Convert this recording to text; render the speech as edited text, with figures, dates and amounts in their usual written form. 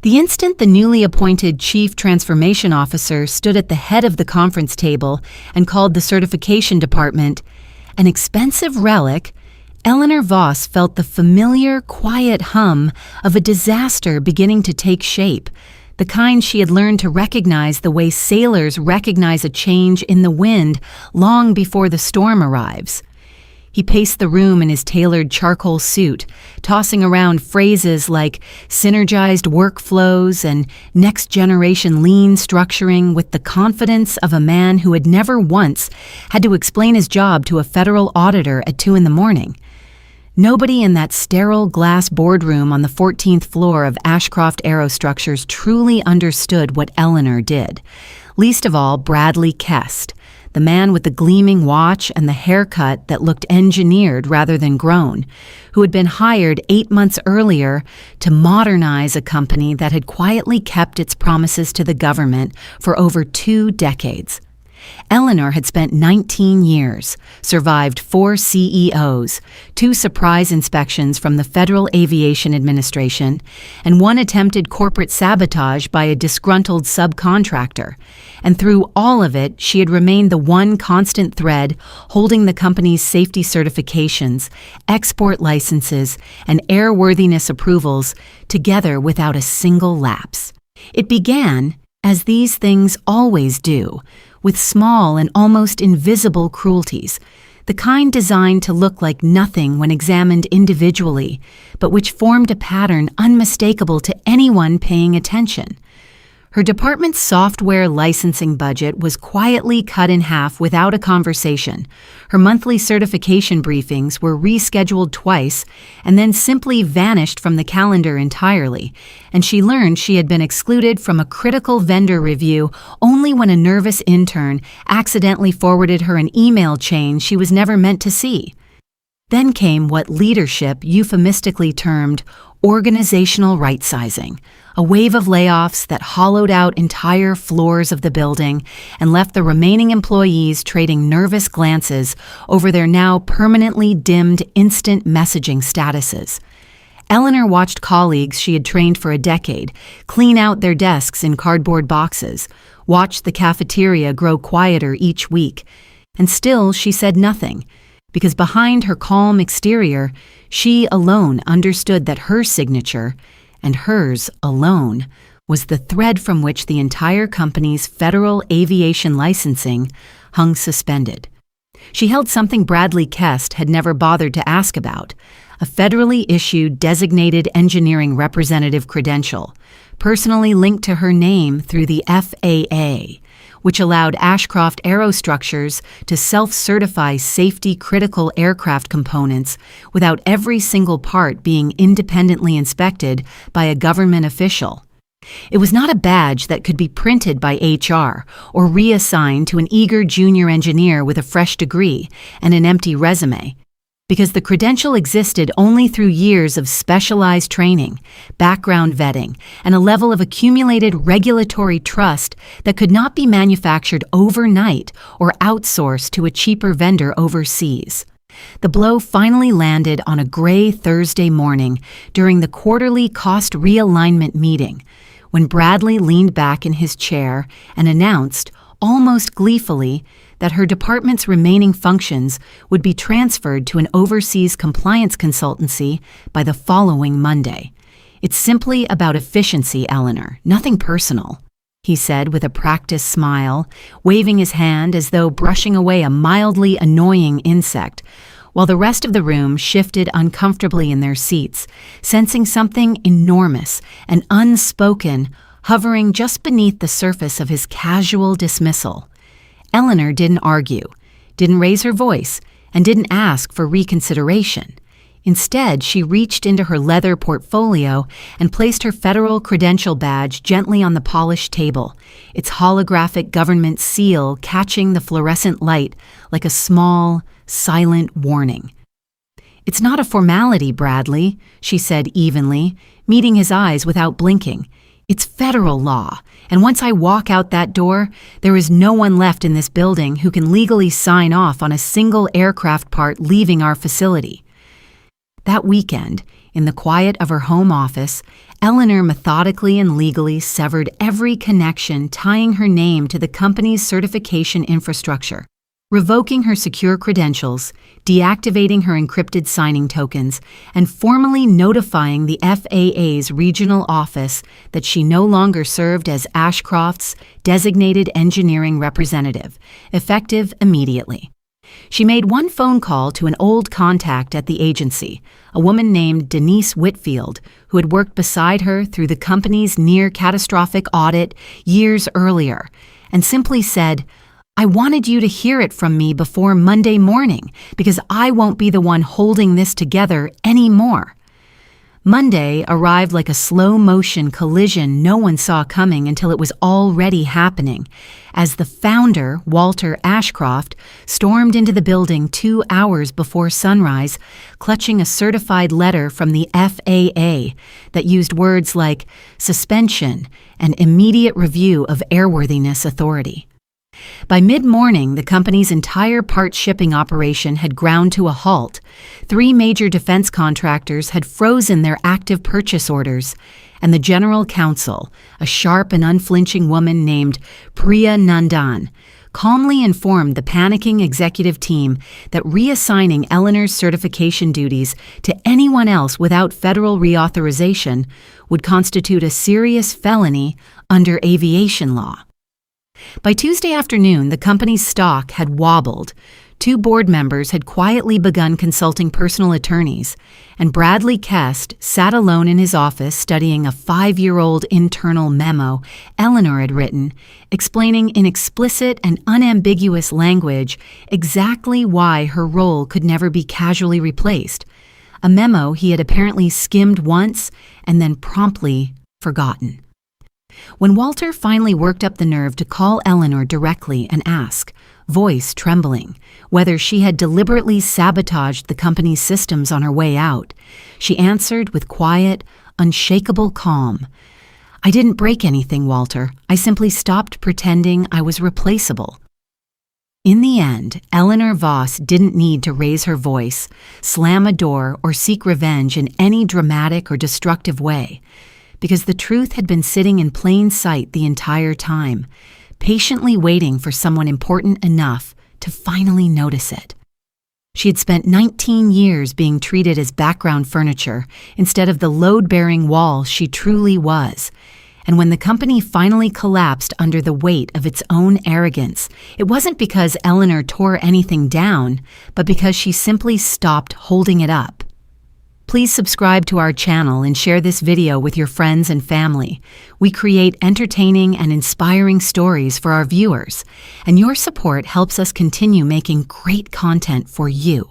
The instant the newly appointed Chief Transformation Officer stood at the head of the conference table and called the certification department an expensive relic, Eleanor Voss felt the familiar, quiet hum of a disaster beginning to take shape, the kind she had learned to recognize the way sailors recognize a change in the wind long before the storm arrives. He paced the room in his tailored charcoal suit, tossing around phrases like synergized workflows and next-generation lean structuring with the confidence of a man who had never once had to explain his job to a federal auditor at 2 a.m. Nobody in that sterile glass boardroom on the 14th floor of Ashcroft Aerostructures truly understood what Eleanor did. Least of all, Bradley Kest, the man with the gleaming watch and the haircut that looked engineered rather than grown, who had been hired 8 months earlier to modernize a company that had quietly kept its promises to the government for over 2 decades. Eleanor had spent 19 years, survived 4 CEOs, 2 surprise inspections from the Federal Aviation Administration, and 1 attempted corporate sabotage by a disgruntled subcontractor. And through all of it, she had remained the one constant thread holding the company's safety certifications, export licenses, and airworthiness approvals together without a single lapse. It began, as these things always do, with small and almost invisible cruelties, the kind designed to look like nothing when examined individually, but which formed a pattern unmistakable to anyone paying attention. Her department's software licensing budget was quietly cut in half without a conversation. Her monthly certification briefings were rescheduled twice and then simply vanished from the calendar entirely, and she learned she had been excluded from a critical vendor review only when a nervous intern accidentally forwarded her an email chain she was never meant to see. Then came what leadership euphemistically termed organizational right-sizing, a wave of layoffs that hollowed out entire floors of the building and left the remaining employees trading nervous glances over their now permanently dimmed instant messaging statuses. Eleanor watched colleagues she had trained for a decade clean out their desks in cardboard boxes, watched the cafeteria grow quieter each week, and still she said nothing, because behind her calm exterior, she alone understood that her signature, and hers alone, was the thread from which the entire company's federal aviation licensing hung suspended. She held something Bradley Kest had never bothered to ask about, a federally issued designated engineering representative credential, personally linked to her name through the FAA, which allowed Ashcroft Aerostructures to self-certify safety-critical aircraft components without every single part being independently inspected by a government official. It was not a badge that could be printed by HR or reassigned to an eager junior engineer with a fresh degree and an empty resume, because the credential existed only through years of specialized training, background vetting, and a level of accumulated regulatory trust that could not be manufactured overnight or outsourced to a cheaper vendor overseas. The blow finally landed on a gray Thursday morning during the quarterly cost realignment meeting, when Bradley leaned back in his chair and announced, almost gleefully, that her department's remaining functions would be transferred to an overseas compliance consultancy by the following Monday. "It's simply about efficiency, Eleanor, nothing personal," he said with a practiced smile, waving his hand as though brushing away a mildly annoying insect, while the rest of the room shifted uncomfortably in their seats, sensing something enormous and unspoken hovering just beneath the surface of his casual dismissal. Eleanor didn't argue, didn't raise her voice, and didn't ask for reconsideration. Instead, she reached into her leather portfolio and placed her federal credential badge gently on the polished table, its holographic government seal catching the fluorescent light like a small, silent warning. "It's not a formality, Bradley," she said evenly, meeting his eyes without blinking. "It's federal law, and once I walk out that door, there is no one left in this building who can legally sign off on a single aircraft part leaving our facility." That weekend, in the quiet of her home office, Eleanor methodically and legally severed every connection tying her name to the company's certification infrastructure, revoking her secure credentials, deactivating her encrypted signing tokens, and formally notifying the FAA's regional office that she no longer served as Ashcroft's designated engineering representative, effective immediately. She made one phone call to an old contact at the agency, a woman named Denise Whitfield, who had worked beside her through the company's near-catastrophic audit years earlier, and simply said, "I wanted you to hear it from me before Monday morning because I won't be the one holding this together anymore." Monday arrived like a slow-motion collision no one saw coming until it was already happening, as the founder, Walter Ashcroft, stormed into the building 2 hours before sunrise, clutching a certified letter from the FAA that used words like suspension and immediate review of airworthiness authority. By mid-morning, the company's entire part shipping operation had ground to a halt. 3 major defense contractors had frozen their active purchase orders, and the general counsel, a sharp and unflinching woman named Priya Nandan, calmly informed the panicking executive team that reassigning Eleanor's certification duties to anyone else without federal reauthorization would constitute a serious felony under aviation law. By Tuesday afternoon, the company's stock had wobbled. 2 board members had quietly begun consulting personal attorneys, and Bradley Kest sat alone in his office studying a 5-year-old internal memo Eleanor had written, explaining in explicit and unambiguous language exactly why her role could never be casually replaced, a memo he had apparently skimmed once and then promptly forgotten. When Walter finally worked up the nerve to call Eleanor directly and ask, voice trembling, whether she had deliberately sabotaged the company's systems on her way out, she answered with quiet, unshakable calm, "I didn't break anything, Walter. I simply stopped pretending I was replaceable." In the end, Eleanor Voss didn't need to raise her voice, slam a door, or seek revenge in any dramatic or destructive way, because the truth had been sitting in plain sight the entire time, patiently waiting for someone important enough to finally notice it. She had spent 19 years being treated as background furniture instead of the load-bearing wall she truly was, and when the company finally collapsed under the weight of its own arrogance, it wasn't because Eleanor tore anything down, but because she simply stopped holding it up. Please subscribe to our channel and share this video with your friends and family. We create entertaining and inspiring stories for our viewers, and your support helps us continue making great content for you.